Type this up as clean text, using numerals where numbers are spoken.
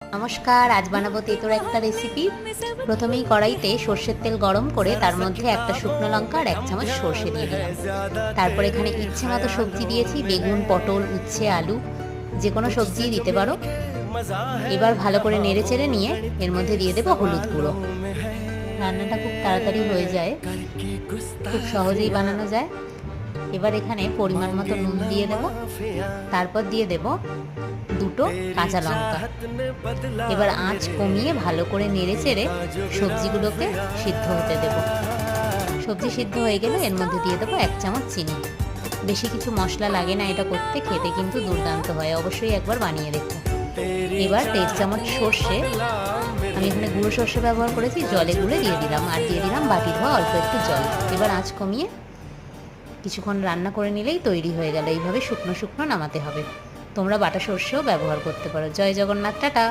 নমস্কার, আজ বানাবো তেঁতুর একটা রেসিপি। প্রথমেই কড়াইতে সর্ষের তেল গরম করে তার মধ্যে একটা শুকনো লঙ্কা আর 1 চামচ সর্ষে দিয়ে দিলাম। তারপর এখানে ইচ্ছে মতো সবজি দিয়েছি, বেগুন, পটল, উচ্ছে, আলু, যে কোনো সবজিই দিতে পারো। এবার ভালো করে নেড়ে চেড়ে নিয়ে এর মধ্যে দিয়ে দেবো হলুদ গুঁড়ো। রান্নাটা খুব তাড়াতাড়ি হয়ে যায়, খুব সহজেই বানানো যায়। এবার এখানে পরিমাণ মতো নুন দিয়ে দেব, তারপর দিয়ে দেব 2টো কাঁচা লঙ্কা। এবার আঁচ কমিয়ে ভালো করে নেড়ে চেড়ে সবজিগুলোকে সিদ্ধ হতে দেব। সবজি সিদ্ধ হয়ে গেলে এর মধ্যে দিয়ে দেবো 1 চামচ চিনি। বেশি কিছু মশলা লাগে না এটা করতে, খেতে কিন্তু দুর্দান্ত হয়, অবশ্যই একবার বানিয়ে দেখো। এবার 1.5 চামচ সর্ষে, আমি এখানে গুঁড়ো সর্ষে ব্যবহার করেছি, জলে গুলে দিয়ে দিলাম, আর দিয়ে দিলাম বাটি ধোয়া অল্প একটু জল। এবার আঁচ কমিয়ে কিছুক্ষণ রান্না করে নিলেই তৈরি হয়ে গেল। এইভাবে শুকনো শুকনো নামাতে হবে। তোমরা বাটা সর্ষেও ব্যবহার করতে পারো। জয় জগন্নাথ, টাটা।